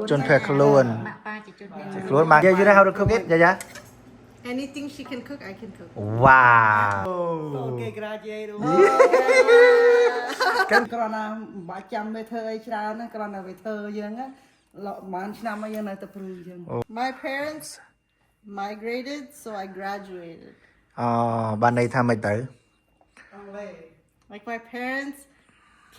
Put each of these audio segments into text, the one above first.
chôn phẹt luôn luôn mà you know how to cook it yeah Anything she can cook, I can cook. wow Okay, graduate. Cái con nào bà chăm với thơ ấy ra nó con nào với thơ dương á lọ mán năm ấy dương này tập rùi dương. My parents migrated, so I graduated. Bạn này tham mấy tử Like my parents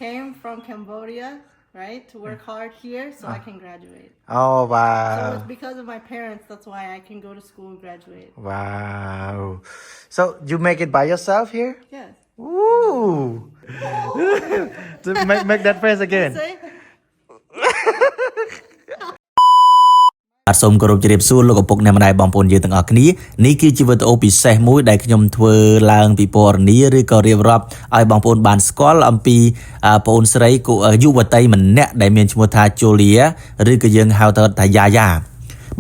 came from Cambodia, right, to work hard here, so I can graduate. oh So wow it's because of my parents. That's why I can go to school and graduate. wow so you make it by yourself here Yes. Ooh. To make that face again. Say. បាទសូមគោរពជម្រាបសួរលោកឪពុកអ្នកម្ដាយបងប្អូនយើងទាំងអស់គ្នានេះគឺជាវីដេអូពិសេសមួយដែលខ្ញុំធ្វើឡើងពីពណ៌នាឬក៏រៀបរាប់ឲ្យបងប្អូនបានស្គាល់អំពីប្អូនស្រីយុវតីម្នាក់ដែលមានឈ្មោះថា Julia ឬក៏យើងហៅថា Yaya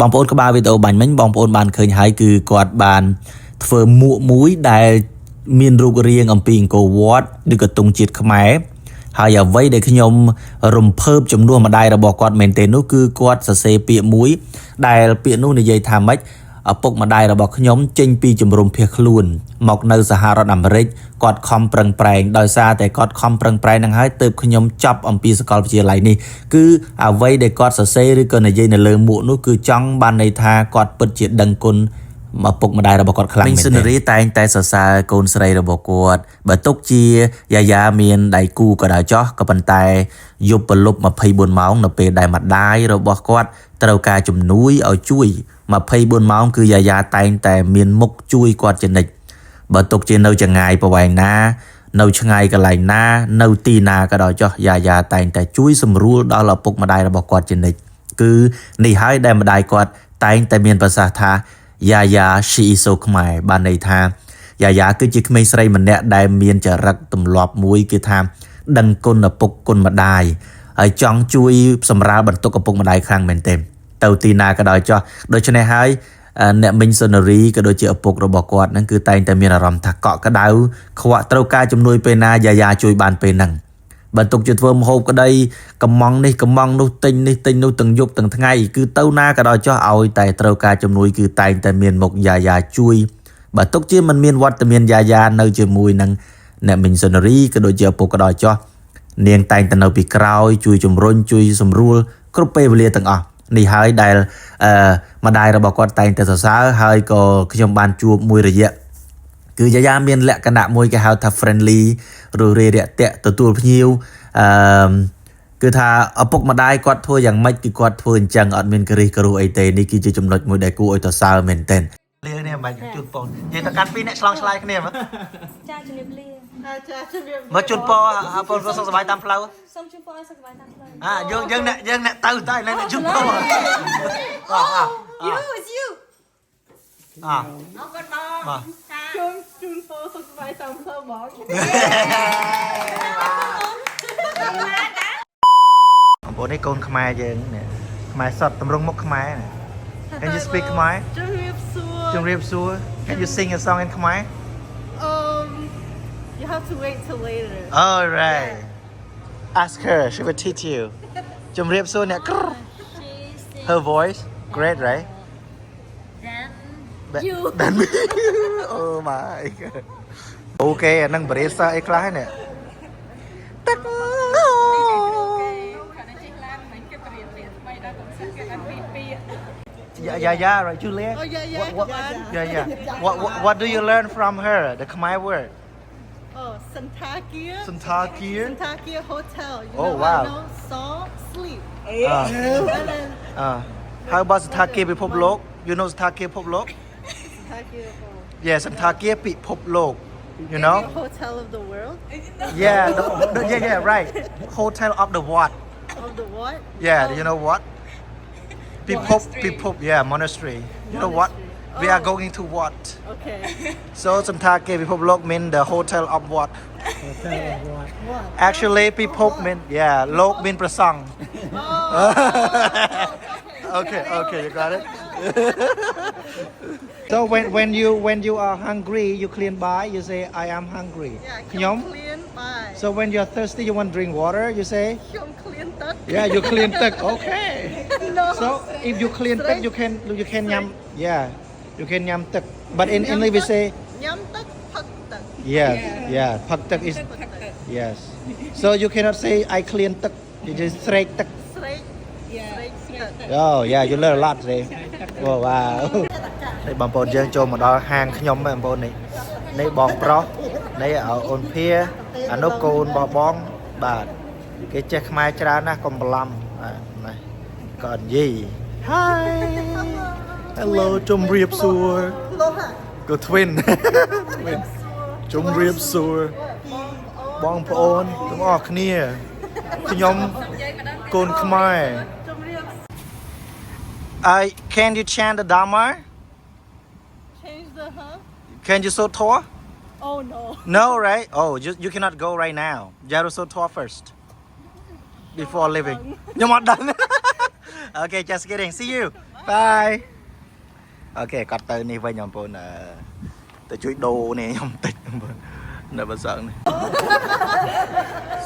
បងប្អូនក្បាលវីដេអូបាញ់មិញបងប្អូនបានឃើញហើយគឺគាត់បានធ្វើមួកមួយដែលមានរូបរាងអំពីអង្គរវត្តឬក៏ទង់ជាតិខ្មែរហើយអ្វីដែលខ្ញុំរំភើបចំនួនម្ដាយរបស់គាត់មែនទេនោះគឺគាត់សរសេរពាក្យមួយដែលពាក្យនោះនិយាយថាម៉េចឪពុកម្ដាយរបស់ខ្ញុំចេញពីជំរំភៀសខ្លួនមកនៅសហរដ្ឋអាមេរិកគាត់ខំប្រឹងប្រែងដោយសារតែគាត់ខំប្រឹងប្រែងនឹងហើយទើបខ្ញុំចាប់អំពីសាកលវិទ្យាល័យនេះគឺអ្វីដែលគាត់សរសេរឬក៏និយាយនៅលើមួកនោះគឺចង់បានន័យថាគាត់ពិតជាដឹងគុណមកពុកម្ដាយរបស់គាត់ខ្លាំងមែនទេមីងស៊ុនរីតែងតែសរសើរកូនស្រីរបស់គាត់បើទុកជាយាយាមានដៃគូក៏ដោយចោះក៏ប៉ុន្តែយប់ប្រលប់24ម៉ោងនៅពេលដែលម្ដាយរបស់គាត់ត្រូវការជំនួយឲ្យជួយ24ម៉ោងគឺយាយាតែងតែមានមុខជួយគាត់ជានិច្ចបើទុកជានៅចងាយប្រវែងណានៅឆ្ងាយកន្លែងណានៅទីណាក៏ដោយចោះយាយាតែងតែជួយសម្រួលដល់ឪពុកម្ដាយរបស់គាត់ជានិច្ចគឺនេះហើយដែលម្ដាយគាត់តែងតែមានប្រសាសន៍ថាYaya she is so ខ្មែរបានន័យថាយាយាគឺជាក្មេងស្រីម្នាក់ដែលមានចរិតទម្លាប់មួយគឺថាដឹងគុណឪពុកគុណម្ដាយហើយចង់ជួយសម្រាលបន្ទុកឪពុកម្ដាយខ្លាំងមែនទែនទៅទីណាក៏ដោយចោះដូច្នេះហើយអ្នកមីងសុនារីក៏ដូចជាឪពុករបស់គាត់ហ្នឹងគឺតែងតែមានអារម្មណ៍ថាកក់ក្ដៅខ្វាក់ត្រូវការជំនួយពេលណាយាយាជួយបានពេលហ្នឹងបើទុកជាធ្វើម្ហូបក្តីកំងនេះកំងនោះទិញនេះទិញនោះទាំងយប់ទាំងថ្ងៃគឺទៅណាក៏ដោយចោះឲ្យតែត្រូវការជំនួយគឺតែងតែមានមុខយាយាជួយបើទុកជាមិនមានវត្តមានយាយានៅជាមួយនឹងអ្នកមីងសុនារីក៏ដូចជាឪពុកក៏ដោយចោះនាងតែងតែនៅពីក្រោយជួយជំរុញជួយសម្រួលគ្រប់ពេលវេលាទាំងអស់នេះហើយដែលម្ដាយរបស់គាត់តែងតែសរសើរហើយក៏ខ្ញុំបានជួបមួយរយៈគឺយាយាមានលក្ខណៈមួយគេហៅថា friendly ឬរាយរាក់ទាក់ទទួលភ្ញៀវគឺថាឪពុកម្ដាយគាត់ធ្វើយ៉ាងម៉េចគឺគាត់ធ្វើអញ្ចឹងអត់មានការីករੂអីទេនេះគឺជាចំណុចមួយដែលគួរឲ្យសរសើរមែនទែនលៀងនេះមិនជូនពរនិយាយទៅកាន់ពីរអ្នកឆ្លងឆ្លើយគ្នាមើលចាជំរាបលា មើលជូនពរបងសុខសប្បាយតាមផ្លូវសូមជូនពរឲ្យសុខសប្បាយតាមផ្លូវយើងអ្នកទៅតែអ្នកជូនពរYou, it's you. អរគុណបងជូនពរសុខសប្បាយតាមផ្លូវបងបងប្អូននេះកូនខ្មែរយើងនេះខ្មែរសតតម្រង់មុខខ្មែរ Can you speak ខ្មែរ ជំរាបសួរ Can you sing a song in ខ្មែរ You have to wait till later. All right Ask her she will teach you ជំរាបសួរអ្នក Her voice great right Than me Oh my god អូខេអានឹងបរិសាអីខ្លះហ្នឹងទឹកYeah, right, Julia. Oh yeah. What do you learn from her? The Khmer word. Oh, Santakia. Santakia. Santakia Hotel. You Oh, know, wow. I know, saw, sleep. Uh, And then how about Santakia ពិភពលោក You know Santakia ពិភពលោក Santakia. Yeah, Santakia ពិភពលោក You know? The Hotel of the world. Yeah, right. Hotel of the what? Of the what? Yeah, Oh, you know what? People, yeah, monastery. You know what? We are going to what? Okay. So Santakia ពិភពលោក mean the hotel of what? What? Actually ពិភព mean yeah លោកមានប្រសង់ Okay, you got it. So when you are hungry, you clean by. You say I am hungry. Yeah, ខ្ញុំ clean Bye. So when you're thirsty, you want to drink water, you say? Không clean tắc. Yeah, you clean tuk. Okay. No. So if you clean tuk, you can yum. Yeah, you can yum tuk. But in English we say Nhắm tắc, phật tắc. yes, yeah. Phak tuk is yes. So you cannot say I clean tuk. You just straight tuk. Straight. Straight tắc. Oh yeah, you learn a lot today. Oh wow. នេះបងប្អូនយើងចូលមកដល់ហាងខ្ញុំបងប្អូននេះបងប្រុសនេះអូនភាអានោះកូនរបស់បងបាទគេចេះខ្មែរច្រើនណាស់កុំបន្លំណាក៏និយាយ Hi Hello ជំរាបសួរ ក៏ twin ជំរាបសួរបងប្អូនទាំងអស់គ្នាខ្ញុំកូនខ្មែរ Can you chant the Dharma? Change the huh? Can you so tour? Oh no. No, right? Oh, you cannot go right now. You have to so tour first before leaving. You're not done. Okay, just kidding. See you. Bye. Okay, កាត់ទៅនេះវិញបងប្អូនទៅជួយដូរនេះខ្ញុំតិចបងប្អូននៅបាសាក់នេះ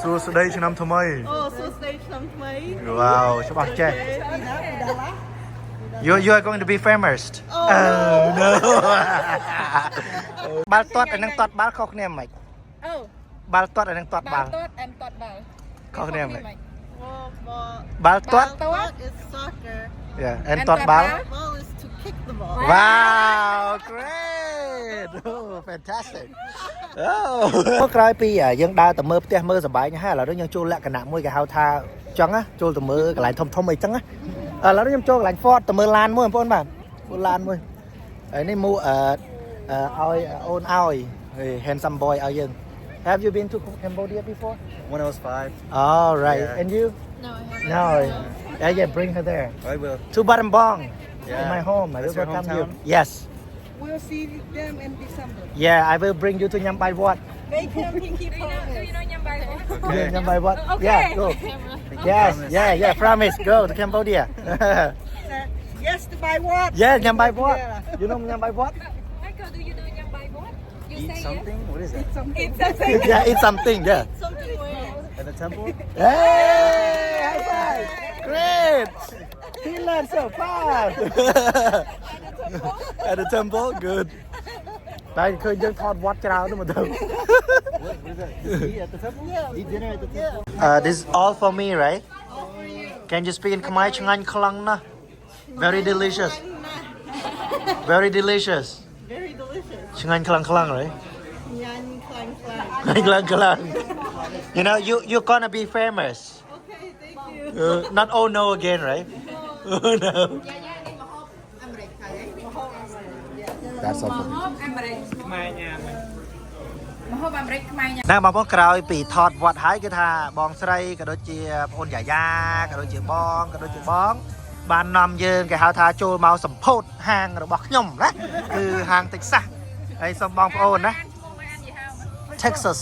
សួស្ដីឆ្នាំថ្មី Oh, so stage number 3. Wow ច្បាស់ចេះ You are going to be famous. Oh, no. បាល់ទាត់អានឹងទាត់បាល់ខុសគ្នាមិន Oh. បាល់ទាត់អានឹងទាត់បាល់ and tot bal. ខុសគ្នាមិន Well, បាល់ទាត់ ball is soccer. Yeah and ទាត់បាល់ Ball is to kick the ball. Wow great oh fantastic អូក្រោយពីយើងដើរទៅមើលផ្ទះមើលសប្បាយហើយឥឡូវយើងចូលលក្ខណៈមួយគេហៅថាចឹងណាចូលទៅមើលកន្លែងធំៗអីចឹងណាឥឡូវខ្ញុំចូលកន្លែង Ford ទៅមើលឡានមួយបងប្អូនបាទមើលឡានមួយហើយនេះមួយឲ្យអូនឲ្យ handsome boy ឲ្យយើង Have you been to Cambodia before? When I was 5, All right Yeah. and you? No, I haven't. No yeah bring her there I will. to Battambang Yeah. my home I That's will your welcome you hometown? Yes We'll see them in December. Yeah I will bring you to Nham Bai Wat Make him pinky Do you know Nham Bai Wat? Okay. Nham Bai Wat Okay. Yeah go Yes yeah promise go to Cambodia Yes, to buy what? Yeah Nham Bai Wat Yeah. You know Nham Bai Wat Michael, do you know Nham Bai Wat? You Eat say something? What is that? yes? It's something. Yeah eat something yeah Something where? At the temple? Hey high five Great He learned so fast At the temple good តែឃើញយើងថតវត្តច្រើនទៅមើលទៅ What is that? Just eat at the temple? Eat dinner at the temple? This is all for me right Can you speak in Khmer ឆ្ងាញ់ខ្លាំងណាស់ Very delicious Very delicious Very delicious. ឆ្ងាញ់ខ្លាំងខ្លាំង right Nyan clang clang. ឆ្ងាញ់ខ្លាំងខ្លាំង You know you're gonna be famous Okay, thank you. Not oh no again right Oh no That's all for me ណាបងប្អូនក្រោយពីថតវត្តហើយគឺថាបងស្រីក៏ដូចជាបងអូនយ៉ាយ៉ាក៏ដូចជាបងក៏ដូចជាបងបាននាំយើងគេហៅថាចូលមកសម្ពោធហាងរបស់ខ្ញុំណាគឺហាង Texas ហើយសូមបងប្អូនណា Texas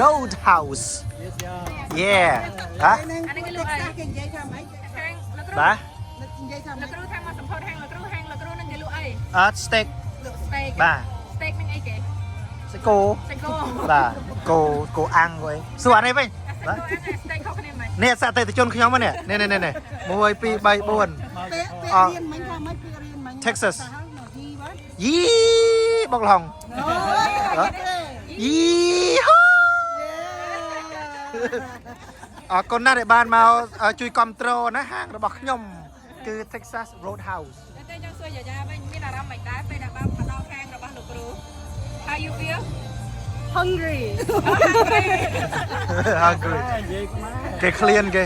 Roadhouse Yeah ហ៎ Anh cái lúc này cái dây tham ấy. បាទ Dây tham ấy. លោកគ្រូថាមកសម្ពោធហាងលោកគ្រូនឹងគេលក់អី steak steak បាទ steak នឹងអីគេ ស្គោ steak គោ បាទគោអាំងវិញសួរអានេះវិញបាទ steak ខុសគ្នាមិន នេះអតិថិជនខ្ញុំហ្នឹងនេះ1 2 3 4 Pe riêng mình tham ấy, pe riêng mình. Texas. Sao nó đi vậy? យីបុកលហុង យីហូអរគុណណាស់ដែលបានមកជួយគ្រប់គ្រងណាហាងរបស់ខ្ញុំគឺ Texas Roadhouse តែចង់សួរយ៉ាយ៉ាវិញមានអារម្មណ៍មិនដែរពេលដែលបានមកដល់ហាងរបស់លោកគ្រូ How you feel Hungry. Hungry គេឃ្លានគេ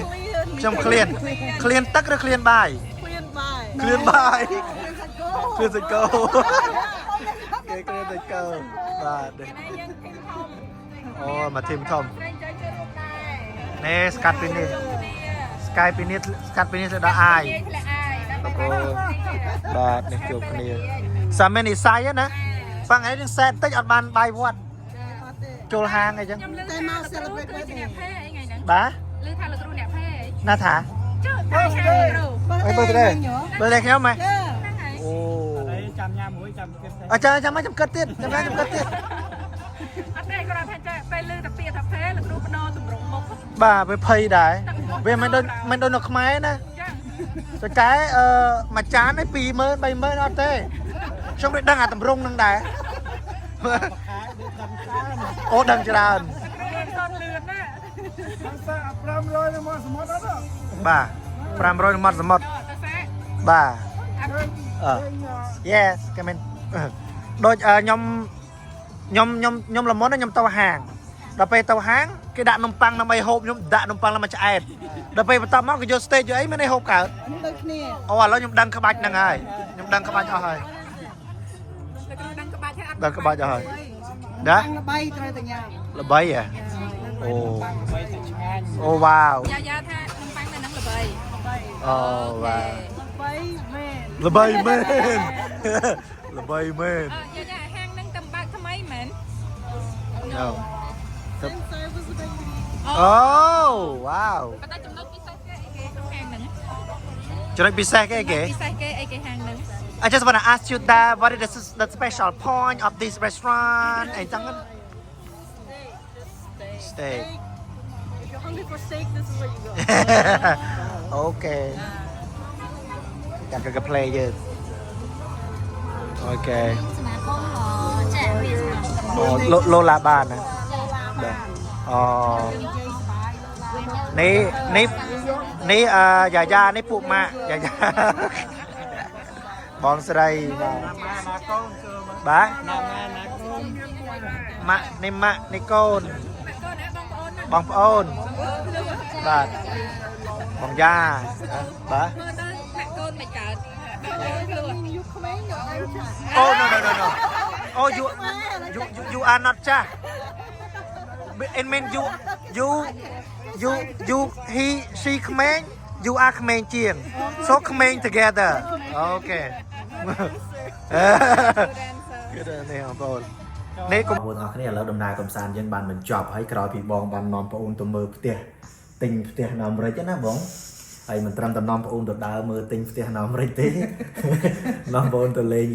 ខ្ញុំឃ្លានទឹកឬឃ្លានបាយ Clean by. ឃ្លានបាយឃ្លានសាច់គោគេឃ្លានសាច់គោបាទនេះ ថ្ងៃយើងធីមធំ អូមកធីមធំ ស្រីចូលចូលរួមដែរ នេះស្កាត់ពីនេះស្កាយពីនេះស្កាត់ពីនេះទៅដល់អាយ និយាយធ្លាក់អាយដល់ អូ ពេល បាទនេះជួបគ្នាសាមេនិស័យណាបងឯងនឹងសែនតិចអត់បានបាយវត្តចូលហាងអីចឹង ខ្ញុំលើថាលោកគ្រូគឺជាអ្នកភេអីថ្ងៃហ្នឹង បាទ លើថាលោកគ្រូអ្នកភេអី ណាថា ចុះតាមឆាលោកគ្រូ អីបើទៅបើលេខខ្ញុំហ៎ ហ្នឹងហើយ អូ ចាំញ៉ាំមួយ อาจารย์จำไม่จำกัดติดจำไม่จำกัดติด អត់ទេគាត់ថាចេះពេលលឺតែពាក្យថាភេលោកគ្រូបដោតម្រងមុខ bà với phây đái vì mình đâu được máy nè ចឹង rồi cái mà chán ấy pì mơ bay mơ nó tê xong rồi đang tầm rung đang đái ô đằng cho đàn គ្រូអត់លឿនណា bà pram rồi mặt mặt ទៅសា bà អាប់ yes cái mình đôi nhom là món đó nhom tàu hàng đập về tàu hàng cái đạn nông păng nằm bay hộp nhom đạn nông păng là mà chạy đập về tàu móc cái vô stage ấy mới đây hộp cả នេះដូចគ្នា ô là nhom đăng các bạch năng ai nhom đăng các bạch cho hơi លោកគ្រូដឹងក្បាច់ហើយអត់ đăng các bạch cho hơi đó ល្បីត្រូវតែញ៉ាំ là bay à ô ô wow យ៉ាយ៉ាថានំប៉័ងនៅនឹងល្បី oh wow ល្បីមែន là bay men là bay men យ៉ាយ៉ាហាងនឹងតំបើកថ្មីមែន no Same service with baby oh wow ប៉ុន្តែចំណុចពិសេសគេអីគេក្នុងហាងហ្នឹង cho nên bị xe cái ពិ kì សេសគេអីគេហាងហ្នឹង I just wanna ask you that what is the special point of this restaurant and chẳng steak If you're hungry for steak, this is where you go. okay chẳng cần cái play chứ okay lô la bàn nè ní già ní phụ mạ già bòn sờ đây bá mạ ní côn bong ônបាទបងយ៉ាបាទ មើលទៅដាក់កូនមិនកើតខ្លួន you ក្មេងនៅឯចា Oh no oh you are not cha it mean you he she ក្មេង you are ក្មេងជាង so ក្មេង together okay good នេះបងប្អូននេះកុំបងប្អូនអរគ្នាឥឡូវដំណើរកំសាន្តយើងបានបញ្ចប់ហើយក្រោយពីបងបាននាំបងប្អូនទៅមើលផ្ទះទិញផ្ទះនៅអាមេរិកណាបងហើយមិនត្រឹមតែនាំបងប្អូនទៅដើរមើលទិញផ្ទះនៅអាមេរិកទេ នាំបងប្អូនទៅលេង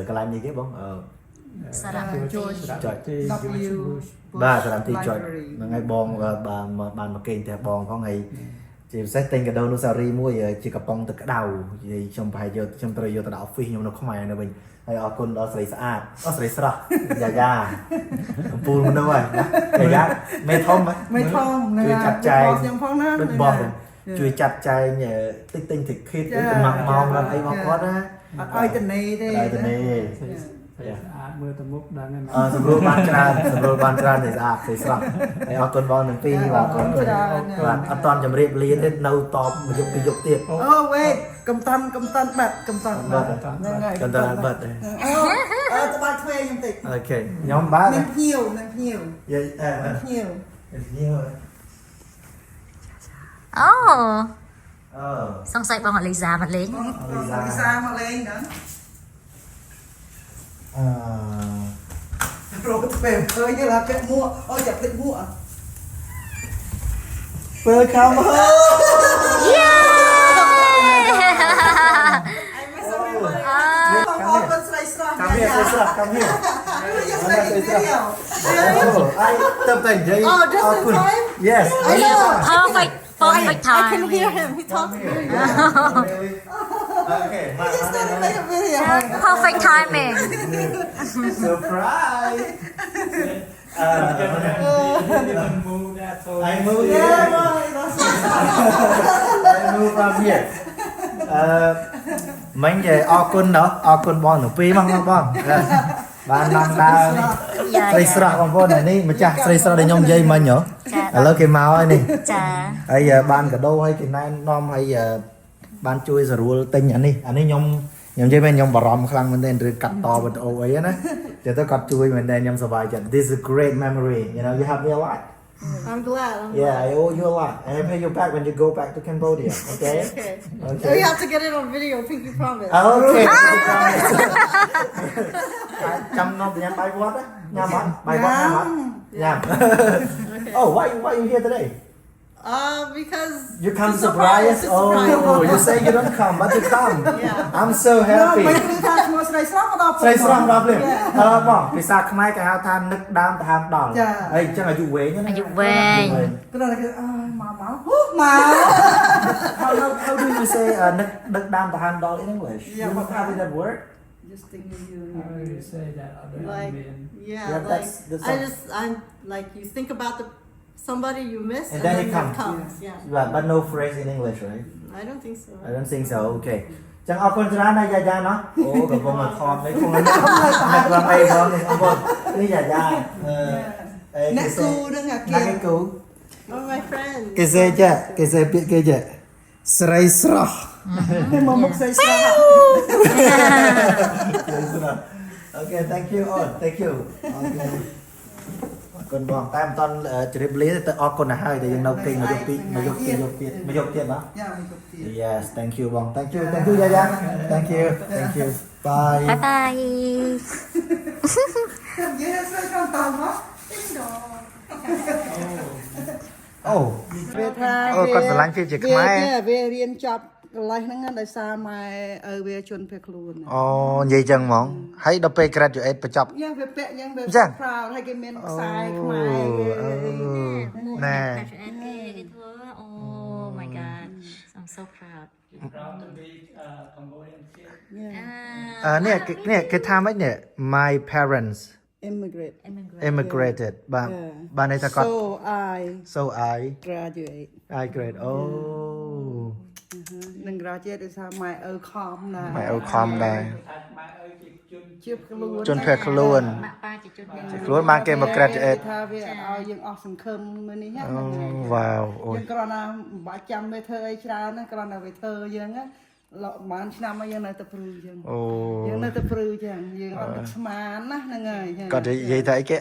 កន្លែងនេះគេបងសារ៉ាចុច W បាទសារ៉ាំទីចុចហ្នឹងហើយបងបានមកគេងផ្ទះបងផងហើយជាពិសេសទិញកាដូនូសារីមួយជាកំប៉ុងទឹកក្តៅនិយាយខ្ញុំប្រហែលយកខ្ញុំត្រូវយកទៅដល់ office ខ្ញុំនៅខ្មែរនៅវិញហើយអរគុណដល់ស្រីស្អាតស្រីស្រស់យ៉ាកំពូលមនុស្សហើយណាយ៉ាមេធំជួយចាត់ចែង ខ្ញុំផងណា ដូចបងជួយចាត់ចែងតិចទិញតិចខិតចំណាក់ម៉ោងដល់អីបងគាត់ណា អត់ឲ្យតនេទេ ឲ្យតនេ អាចមើលទៅមុខដឹងហ្នឹង សម្រួលបានច្រើនតែស្អាតស្រីស្រស់ហើយអរគុណបងទាំងពីរបាទអរគុណបាទអត់តន់ជម្រាបលាទេនៅតបមកយកពីយកទៀត អូវេកំតាន់បាត់ហ្នឹងហើយក ន្តាលបាត់ អូក្បាលទ្វេខ្ញុំតិច អូខេខ្ញុំបាទ នឹងភ្ញៀវ យាយ ភ្ញៀវ ភ្ញៀវ អូ អឺ សង្ស័យបងអលីសាមកលេង វិសាមកលេងហ្នឹងរត់ទៅពេលឃើញទេឡាពាក់មួកអូចាប់ទឹកមួកពេលខំហឺ យេ អូនស្រីស្រស់ Come here ស្រីស្រស់ Come here យកស្រីទៅ I ទៅតែនិយាយ Oh, just in time? Yes I know. perfect I can hear him. He talks very good. Okay Just gonna make a video. perfect timing surprise I move Yeah, here boy, that's I move from here មិញនិយាយអរគុណដល់អរគុណបងទាំងពីរមកបងបាននាំដើរស្រីស្រស់បងប្អូននេះម្ចាស់ស្រីស្រស់ដែលខ្ញុំនិយាយមិញហ៎ឥឡូវគេមកហើយនេះ ចា ហើយបានកាដូឲ្យគេណែនាំឲ្យបានជួយស្រួលទិញអានេះខ្ញុំនិយាយមែនខ្ញុំបារម្ភខ្លាំងមែនទែនឬកាត់តវីដេអូអីណាតែទៅគាត់ជួយមែនទែនខ្ញុំសប្បាយចិត្ត This is a great memory you know you have me a lot I'm glad. yeah I owe you a lot and I pay you back when you go back to Cambodia okay Okay. We have to get it on video. Pinky promise. okay ចាំនាំញ៉ាំបាយវត្តញ៉ាំអត់បាយវត្តញ៉ាំ Oh why you here today Because You come it's to surprise? surprise. Oh, you say you don't come, but you come. Yeah. I'm so happy. No, my ស្រីស្រស់មកដល់ ស្រីស្រស់ដល់ព្រមបងភាសាខ្មែរគេហៅថានឹកដើមទៅហើមដល់ហើយអញ្ចឹងអាយុវែងណា អាយុវែង គ្រាន់តែគេអើយមកមក How do you say នឹកដើមទៅហើមដល់ in English how did that work just thinking you Like, yeah, Yeah, like that's I'm like you think about somebody you miss, And and, then then it it comes. comes. Yeah, but no phrase in English right I don't think so. I don't think so okay ចឹងអរគុណច្រើនណាយាយាណោះអូកំពុងតែខំនេះខ្ញុំនឹកឡើងអីបងនេះអរគុណនេះយាយាអ្នកគូនឹងអាគា អ្នកគូ Oh, my friend. គេសេចាគេសេពាក្យគេចាស្រីស្រស់ មកមុខស្រីស្រស់ Okay thank you all thank you okay អរគុណបងតែមិនតន់ជ្រាបលាទៅអរគុណទៅហើយតែយើងនៅគេមកយកទៀតបាទ យ៉ាមកទៅទៀត Yes thank you បង thank youយាយា thank you bye បាយបាយ និយាយស្រីខាងតាមមកអូ វាថា អូគាត់ស្រឡាញ់ភាពជាខ្មែរ វារៀនចប់កន្លែងហ្នឹងដោយសារម៉ែឪវាជន់ភេទខ្លួន អូនិយាយចឹងហ្មងហើយដល់ពេល graduate បញ្ចប់ យ៉ាវាពាក់យ៉ាងវា ចឹង proud ហើយគេមានខ្សែខ្មែរ ណែ គេធ្វើ Oh my god I'm so proud នេះគេថាម៉េចនេះ my parents immigrate immigrated បាទន័យថាគាត់ so I graduate grade អូ នឹង graduate ដោយសារម៉ែឪខំណា ម៉ែអូខំដែរ ជាខ្លួន ជន់ភេទខ្លួន ម៉ាក់ប៉ាជាជនភេទ ខ្លួនបានគេមក graduate ថាវាអត់ឲ្យយើងអស់សង្ឃឹមមួយនេះហ្នឹង វ៉ាវអូយ យើងគ្រាន់តែមិនបាច់ចាំវាធ្វើអីច្រើនណាគ្រាន់តែវាធ្វើយើងណាប្រហែលឆ្នាំមកយើងនៅតែព្រឺចឹង អូ យើងនៅតែព្រឺចឹងយើងអត់នឹកស្មានណាហ្នឹងហើយចឹង គាត់និយាយថាអីគេ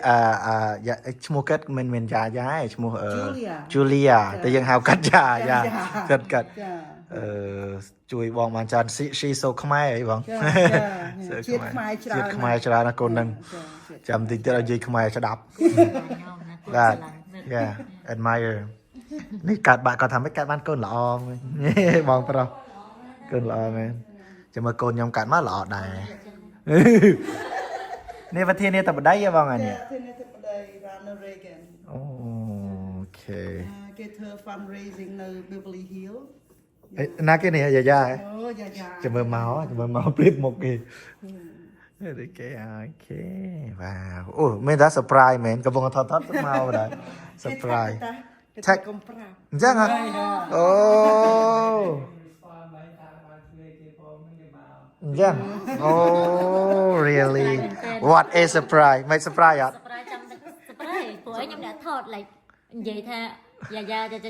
ឈ្មោះគាត់មិនយ៉ាយ៉ាឯងឈ្មោះ Julia តែយើងហៅកាត់យ៉ាកាត់ ចា ជួយបងបានច្រើន she so ខ្មែរអីបង ជាតិខ្មែរច្រើន ជាតិខ្មែរច្រើនណាកូននឹងចាំតិចទៀតឲ្យនិយាយខ្មែរស្ដាប់ បាទ yeah admire នេះកាត់បាក់គាត់ថាមិនកាត់បានកូនល្អបងប្រុសកូនល្អមែនចាំមើលកូនខ្ញុំកាត់មកល្អដែរនេះប្រធាននេះតែបដៃហ៎បងអានេះ ធានាធិបតី Ronald Reagan អូខេ គេធ្វើ fundraising នៅ Beverly Hills ណាគេនេះយ៉ាយ៉ា អូយ៉ាយ៉ា ចាំមើលមកព្រៀបមុខគេនេះគេអូខេវ៉ាវអូមានតែ surprise មែនកំពុងថតមកដែរ surprise ថាកុំប្រាប់ អញ្ចឹងហ៎អូអញ្ចឹងអូ really what a surprise មិន surprise អត់ surprise ចាំ surprise ព្រោះខ្ញុំអ្នកថត like និយាយថាយ៉ាយ៉ាចាទី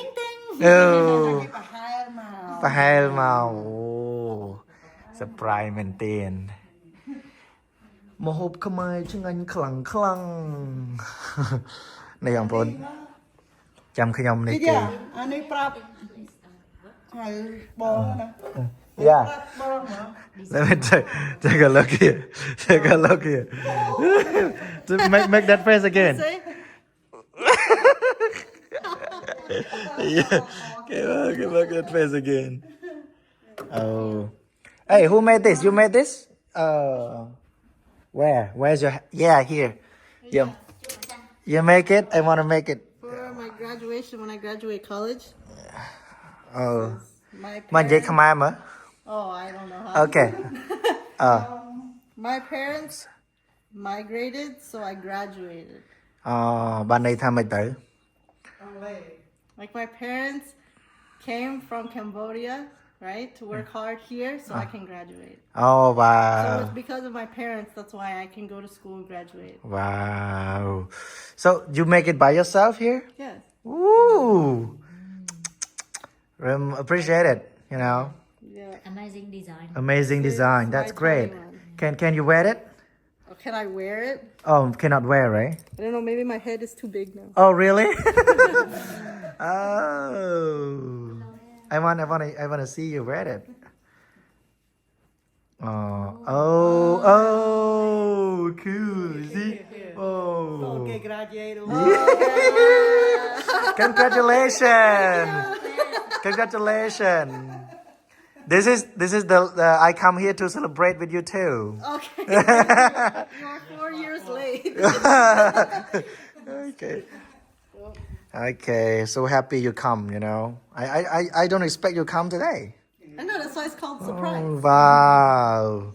ងទីង អូ ប្រហែលមក អូ surprise មែនទេមហូបខ្មែរឆ្ងាញ់ខ្លាំងនេះបងប្អូនចាំខ្ញុំនេះគេ អានេះប្រាប់ហៅបងណា Yeah. បងមក Let me take a look here. Make that face again. Say, Yeah. Give that face again. Oh. Hey, who made this? You made this? Where? Where's your... Yeah, here. You make it? I want to make it. for my graduation, when I graduate college, Oh. my Mà vậy parents, không ai mà. oh, I don't know how. Okay. My parents migrated, so I graduated. Bạn này tham mày tử. Like my parents came from Cambodia, right, to work hard here, so I can graduate. Oh, So wow. it's because of my parents. That's why I can go to school and graduate. Wow. So you make it by yourself here? Yes. Ooh. Appreciate it, you know. Yeah. amazing design Amazing design. That's great. Can you wear it? Oh, can I wear it? Oh, cannot wear, right? I don't know. Maybe my head is too big now. Oh, really? Oh. I want to see you wear it. Oh, cool. See? Oh.គេ graduate Congratulations. Congratulations. this is the I come here to celebrate with you too. Okay. You're 4 years late. Okay. Okay, so happy you come, you know. I don't expect you come today. I know, that's why it's called surprise. Wow.